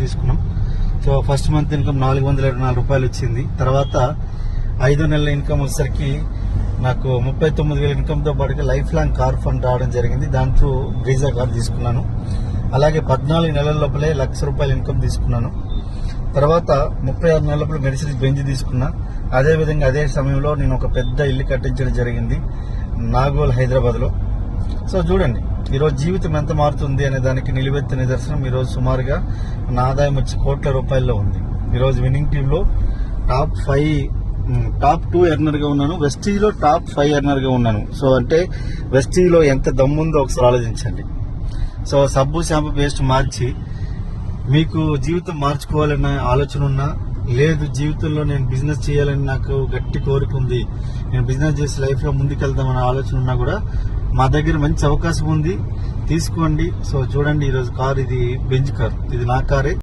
తీసుకున్నాం. So first month income 424 రూపాయలు వచ్చింది. తర్వాత 5 నెలల ఇన్కమ్ వచ్చేసరికి నాకు 39,000 ఇన్కమ్తో పాటుగా లైఫ్ లాంగ్ కార్ ఫండ్ రావడం జరిగింది. దాంతో బ్రీజా కార్ తీసుకున్నాను. అలాగే 14 నెలల లోపలే ₹1,00,000 ఇన్కమ్ తీసుకున్నాను. తర్వాత 36 నెలల లోపల మెర్సిడీస్ బెంజ్ తీసుకున్నా. అదేవిధంగా అదే సమయంలో నేను ఒక పెద్ద ఇల్లు కట్టించడం జరిగింది నాగోల్, హైదరాబాద్లో. సో చూడండి, ఈరోజు జీవితం ఎంత మారుతుంది అనే దానికి నిలువెత్తిన నిదర్శనం. ఈరోజు సుమారుగా నా ఆదాయం వచ్చి కోట్ల రూపాయల్లో ఉంది. ఈరోజు విన్నింగ్ టీంలో టాప్ 2 ఎర్నర్గా ఉన్నాను. వెస్టీజ్లో టాప్ 5 ఎర్నర్గా ఉన్నాను. సో అంటే వెస్టీజ్లో ఎంత దమ్ముందో ఒకసారి ఆలోచించండి. సో సబ్బు షాంపూ పేస్ట్ మార్చి మీకు జీవితం మార్చుకోవాలన్న ఆలోచన ఉన్నా, లేదు జీవితంలో నేను బిజినెస్ చేయాలని నాకు గట్టి కోరిక ఉంది, నేను బిజినెస్ చేసి లైఫ్లో ముందుకెళ్దామన్న ఆలోచన ఉన్నా కూడా మా దగ్గర మంచి అవకాశం ఉంది, తీసుకోండి. సో చూడండి, ఈరోజు కార్ ఇది బెంజ్ కార్, ఇది నా కారే.